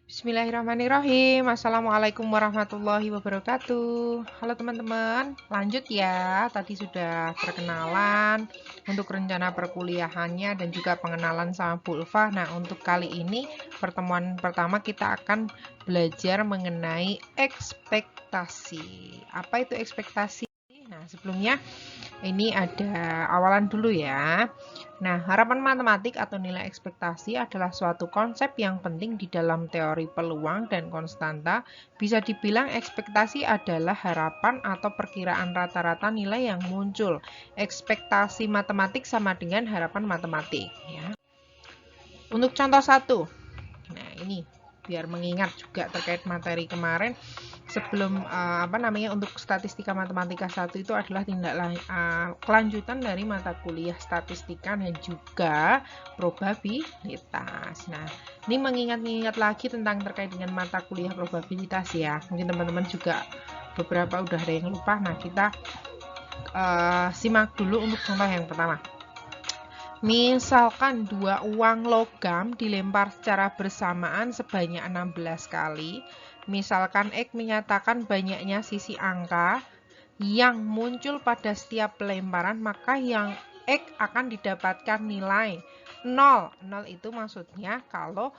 Bismillahirrahmanirrahim. Assalamualaikum warahmatullahi wabarakatuh. Halo teman-teman, lanjut ya. Tadi sudah perkenalan untuk rencana perkuliahannya dan juga pengenalan sama Bu Ulfa. Nah, untuk kali ini pertemuan pertama kita akan belajar mengenai ekspektasi. Apa itu ekspektasi? Nah, sebelumnya ini ada awalan dulu ya. Nah, harapan matematik atau nilai ekspektasi adalah suatu konsep yang penting di dalam teori peluang dan konstanta. Bisa dibilang ekspektasi adalah harapan atau perkiraan rata-rata nilai yang muncul. Ekspektasi matematik sama dengan harapan matematik ya. Untuk contoh satu. Nah, ini biar mengingat juga terkait materi kemarin sebelum untuk statistika matematika 1 itu adalah kelanjutan dari mata kuliah statistika dan juga probabilitas. Nah, ini mengingat-ingat lagi tentang terkait dengan mata kuliah probabilitas ya. Mungkin teman-teman juga beberapa udah ada yang lupa. Nah, kita simak dulu untuk contoh yang pertama. Misalkan dua uang logam dilempar secara bersamaan sebanyak 16 kali. Misalkan X menyatakan banyaknya sisi angka yang muncul pada setiap pelemparan, maka yang X akan didapatkan nilai 0. 0 itu maksudnya kalau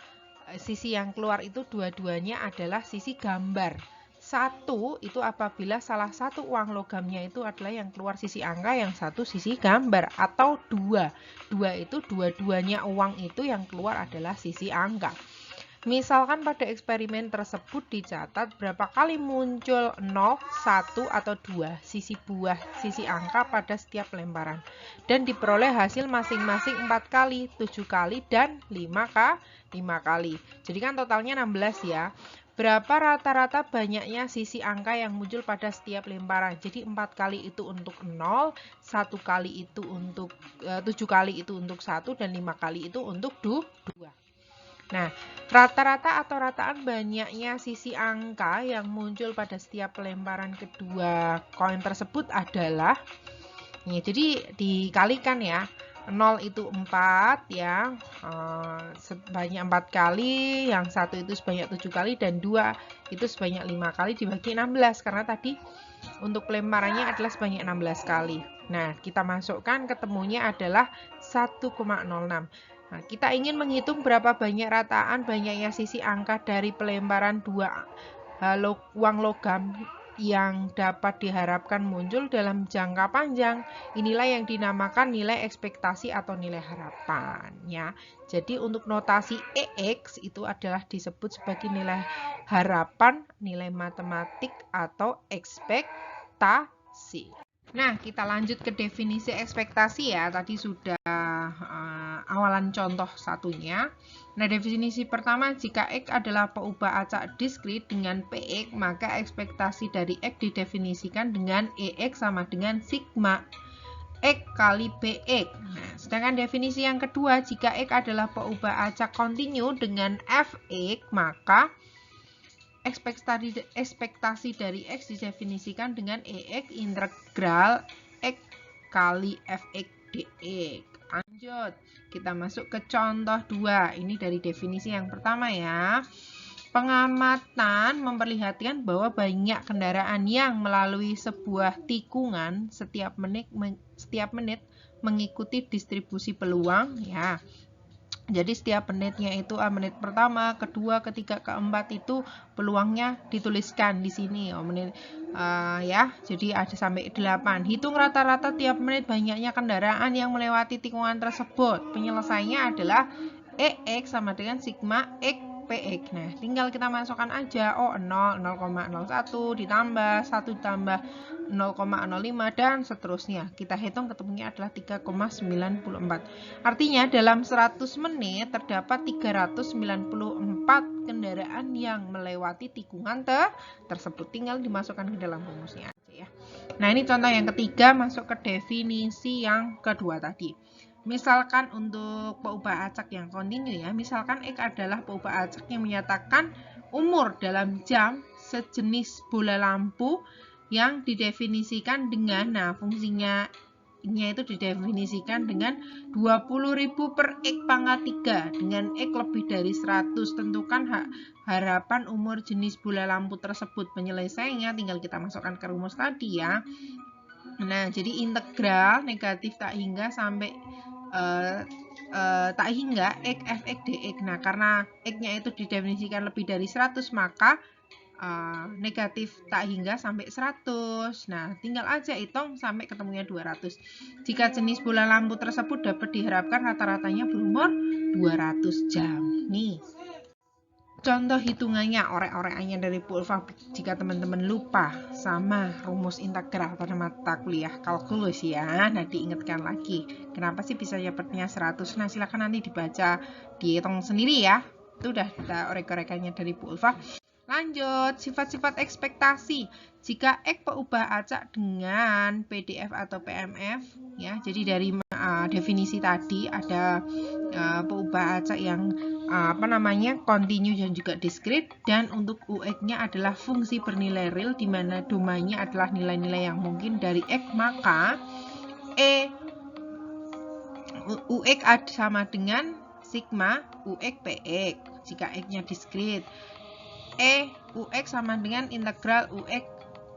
sisi yang keluar itu dua-duanya adalah sisi gambar. 1 itu apabila salah satu uang logamnya itu adalah yang keluar sisi angka, yang satu sisi gambar. Atau 2. 2 itu dua-duanya uang itu yang keluar adalah sisi angka. Misalkan pada eksperimen tersebut dicatat berapa kali muncul 0, 1, atau 2 sisi buah sisi angka pada setiap pelemparan. Dan diperoleh hasil masing-masing 4 kali, 7 kali, dan 5 kali. Jadi kan totalnya 16 ya. Berapa rata-rata banyaknya sisi angka yang muncul pada setiap lemparan? Jadi 4 kali itu untuk 0, 1 kali itu untuk 7 kali itu untuk 1, dan 5 kali itu untuk 2. Nah, rata-rata atau rataan banyaknya sisi angka yang muncul pada setiap pelemparan kedua koin tersebut adalah, jadi dikalikan ya. 0 itu 4 ya, sebanyak 4 kali, yang satu itu sebanyak 7 kali, dan 2 itu sebanyak 5 kali dibagi 16, karena tadi untuk pelemparannya adalah sebanyak 16 kali. Nah, kita masukkan ketemunya adalah 1,06. Nah, kita ingin menghitung berapa banyak rataan banyaknya sisi angka dari pelemparan dua uang logam yang dapat diharapkan muncul dalam jangka panjang. Inilah yang dinamakan nilai ekspektasi atau nilai harapan ya. Jadi untuk notasi EX itu adalah disebut sebagai nilai harapan, nilai matematik atau ekspektasi. Nah, kita lanjut ke definisi ekspektasi ya. Tadi sudah awalan contoh satunya. Nah, definisi pertama, jika X adalah peubah acak diskrit dengan PX, maka ekspektasi dari X didefinisikan dengan EX sama dengan sigma X kali PX. Nah, sedangkan definisi yang kedua, jika X adalah peubah acak kontinu dengan Fx, maka ekspektasi dari X didefinisikan dengan EX integral X kali Fx dx. Lanjut, kita masuk ke contoh 2. Ini dari definisi yang pertama ya. Pengamatan memperlihatkan bahwa banyak kendaraan yang melalui sebuah tikungan setiap menit mengikuti distribusi peluang ya. Jadi setiap menitnya itu menit pertama, kedua, ketiga, keempat itu peluangnya dituliskan di sini menit ya. Jadi ada sampai 8. Hitung rata-rata tiap menit banyaknya kendaraan yang melewati tikungan tersebut. Penyelesaiannya adalah EX sama dengan sigma X PX. Nah, tinggal kita masukkan aja 0, 0,01 ditambah 1 ditambah 0,05 dan seterusnya. Kita hitung ketemunya adalah 3,94. Artinya dalam 100 menit terdapat 394 kendaraan yang melewati tikungan tersebut. Tinggal dimasukkan ke dalam rumusnya aja ya. Nah, ini contoh yang ketiga, masuk ke definisi yang kedua tadi. Misalkan untuk peubah acak yang kontinu ya, misalkan X adalah peubah acak yang menyatakan umur dalam jam sejenis bola lampu yang didefinisikan dengan fungsinya X-nya itu didefinisikan dengan 20.000 per X pangkat 3 dengan X lebih dari 100. Tentukan harapan umur jenis bola lampu tersebut. Penyelesaiannya tinggal kita masukkan ke rumus tadi ya. Nah, jadi integral negatif tak hingga sampai tak hingga X fx dx. Nah, karena X-nya itu didefinisikan lebih dari 100, maka negatif tak hingga sampai 100. Nah, tinggal aja hitung sampai ketemunya 200. Jika jenis bola lampu tersebut dapat diharapkan rata-ratanya berumur 200 jam. Nih, contoh hitungannya, orek-orekannya dari Bu Ulfa jika teman-teman lupa sama rumus integral pada mata kuliah kalkulus ya. Nah, diingatkan lagi. Kenapa sih bisa dapatnya 100? Nah, silakan nanti dibaca, dihitung sendiri ya. Itu udah orek-orekannya dari Bu Ulfa. Lanjut, sifat-sifat ekspektasi. Jika X peubah acak dengan PDF atau PMF, ya, jadi dari definisi tadi ada peubah acak yang kontinu dan juga diskrit, dan untuk UX-nya adalah fungsi bernilai real di mana domainnya adalah nilai-nilai yang mungkin dari X, maka UX sama dengan sigma UX PX jika X-nya diskrit. UX sama dengan integral UX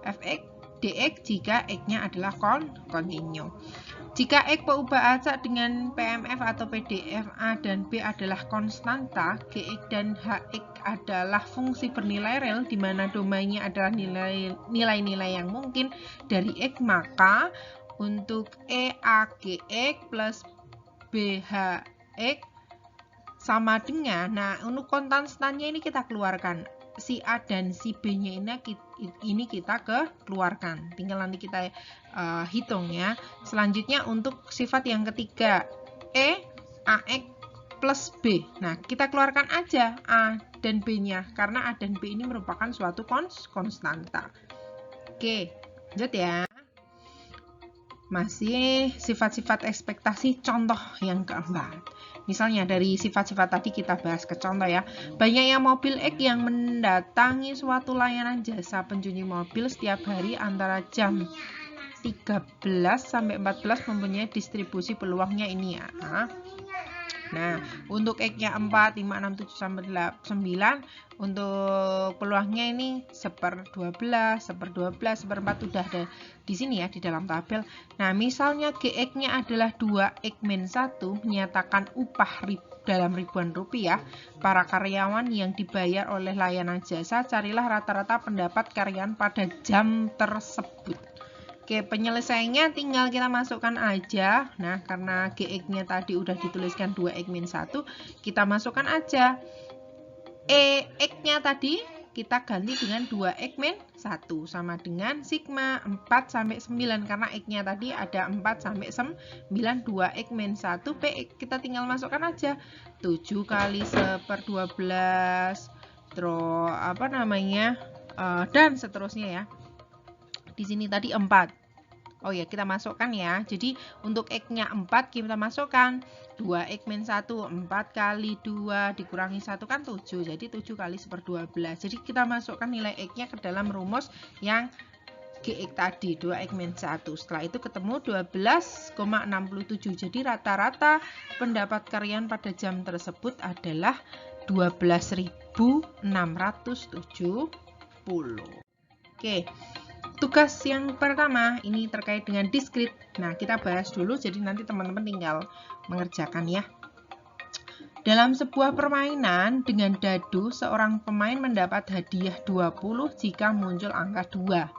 fx dx jika X-nya adalah kontinu. Jika X peubah acak dengan PMF atau PDF, A dan B adalah konstanta, Gx dan Hx adalah fungsi bernilai real di mana domainnya adalah nilai-nilai yang mungkin dari X, maka untuk AGx plus BHx sama dengan, nah untuk konstannya ini kita keluarkan, si A dan si B-nya ini kita keluarkan. Tinggal nanti kita hitung ya. Selanjutnya untuk sifat yang ketiga, AX plus B. Nah, kita keluarkan aja A dan B-nya karena A dan B ini merupakan suatu konstanta. Oke, lanjut ya. Masih sifat-sifat ekspektasi contoh yang keempat. Misalnya dari sifat-sifat tadi kita bahas ke contoh ya. Banyaknya mobil X yang mendatangi suatu layanan jasa pencuci mobil setiap hari antara jam 13 sampai 14 mempunyai distribusi peluangnya ini ya. Nah, untuk X-nya 4, 5, 6, 7, sampai 9, untuk peluangnya ini 1/12, 1/12, 1/4 udah ada di sini ya, di dalam tabel. Nah, misalnya GX-nya adalah 2X-1, menyatakan upah dalam ribuan rupiah. Para karyawan yang dibayar oleh layanan jasa, carilah rata-rata pendapat karyawan pada jam tersebut. Oke, penyelesaiannya tinggal kita masukkan aja. Nah, karena GX-nya tadi udah dituliskan 2X-1, kita masukkan aja. X-nya tadi kita ganti dengan 2X-1 sama dengan sigma 4 sampai 9 karena X-nya tadi ada 4 sampai 9, 2X-1 PX kita tinggal masukkan aja. 7 kali 1/12 terus dan seterusnya ya. Di sini tadi 4. Oh ya, kita masukkan ya. Jadi untuk X-nya 4 kita masukkan 2X-1, 4 kali 2 dikurangi 1 kan 7. Jadi 7 kali 1/12. Jadi kita masukkan nilai X-nya ke dalam rumus yang GX tadi, 2X-1. Setelah itu ketemu 12,67. Jadi rata-rata pendapat karyawan pada jam tersebut adalah 12.670. Oke. Tugas yang pertama ini terkait dengan diskrit. Nah, kita bahas dulu jadi nanti teman-teman tinggal mengerjakan ya. Dalam sebuah permainan dengan dadu, seorang pemain mendapat hadiah 20 jika muncul angka 2.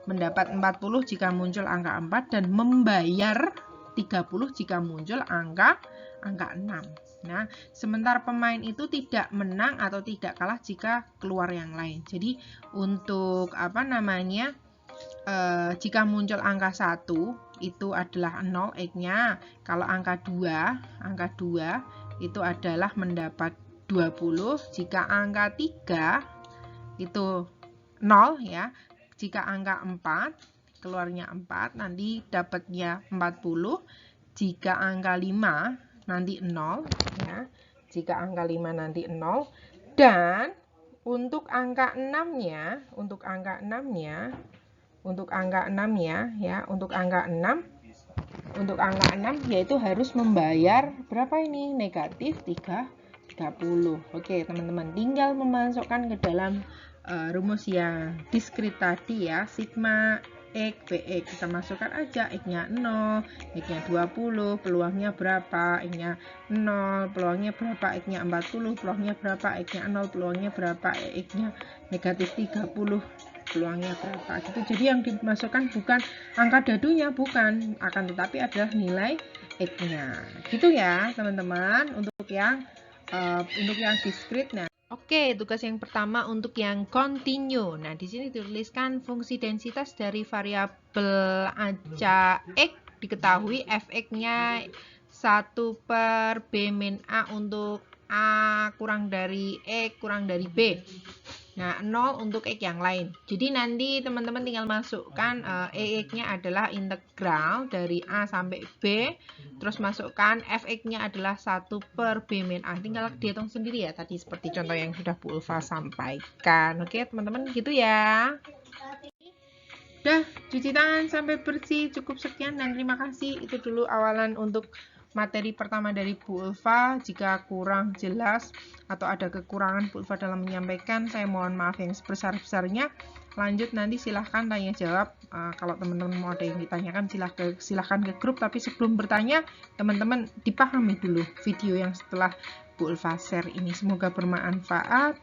Mendapat 40 jika muncul angka 4 dan membayar 30 jika muncul angka 6. Nah, sementara pemain itu tidak menang atau tidak kalah jika keluar yang lain. Jadi, untuk jika muncul angka 1 itu adalah 0 X-nya. Kalau angka 2 itu adalah mendapat 20. Jika angka 3 itu 0 ya. Jika angka 4 keluarnya 4 nanti dapatnya 40. Jika angka 5 nanti 0 ya. Jika angka 5 nanti 0 dan untuk angka 6-nya, untuk angka 6 untuk angka 6 yaitu harus membayar berapa ini? Negatif 30. Oke, teman-teman, tinggal memasukkan ke dalam rumus yang diskrit tadi ya, sigma X PX. Kita masukkan aja X-nya 0, X-nya 20, peluangnya berapa? X-nya 0, peluangnya berapa? X-nya 40, peluangnya berapa? X-nya 0, peluangnya berapa? X-nya negatif 30, peluangnya berapa gitu. Jadi yang dimasukkan bukan angka dadunya, bukan, akan tetapi adalah nilai X-nya. Gitu ya, teman-teman, untuk yang diskrit. Nah, oke, tugas yang pertama untuk yang continue. Nah, di sini dituliskan fungsi densitas dari variabel aca X diketahui fx-nya 1/b-a untuk A kurang dari X kurang dari B. Nah, 0 untuk X yang lain. Jadi nanti teman-teman tinggal masukkan X-nya adalah integral dari A sampai B. Terus masukkan fx-nya adalah 1/b-a. Tinggal dihitung sendiri ya, tadi seperti contoh yang sudah Bu Ulfa sampaikan. Oke, teman-teman, gitu ya. Udah, cuci tangan sampai bersih. Cukup sekian dan terima kasih. Itu dulu awalan untuk materi pertama dari Bu Ulfa. Jika kurang jelas atau ada kekurangan Bu Ulfa dalam menyampaikan, saya mohon maaf yang sebesar-besarnya. Lanjut nanti silahkan tanya jawab. Kalau teman-teman mau ada yang ditanyakan, silahkan ke grup. Tapi sebelum bertanya, teman-teman dipahami dulu video yang setelah Bu Ulfa share ini. Semoga bermanfaat.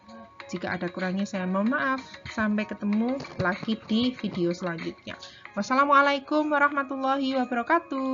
Jika ada kurangnya saya mohon maaf. Sampai ketemu lagi di video selanjutnya. Wassalamualaikum warahmatullahi wabarakatuh.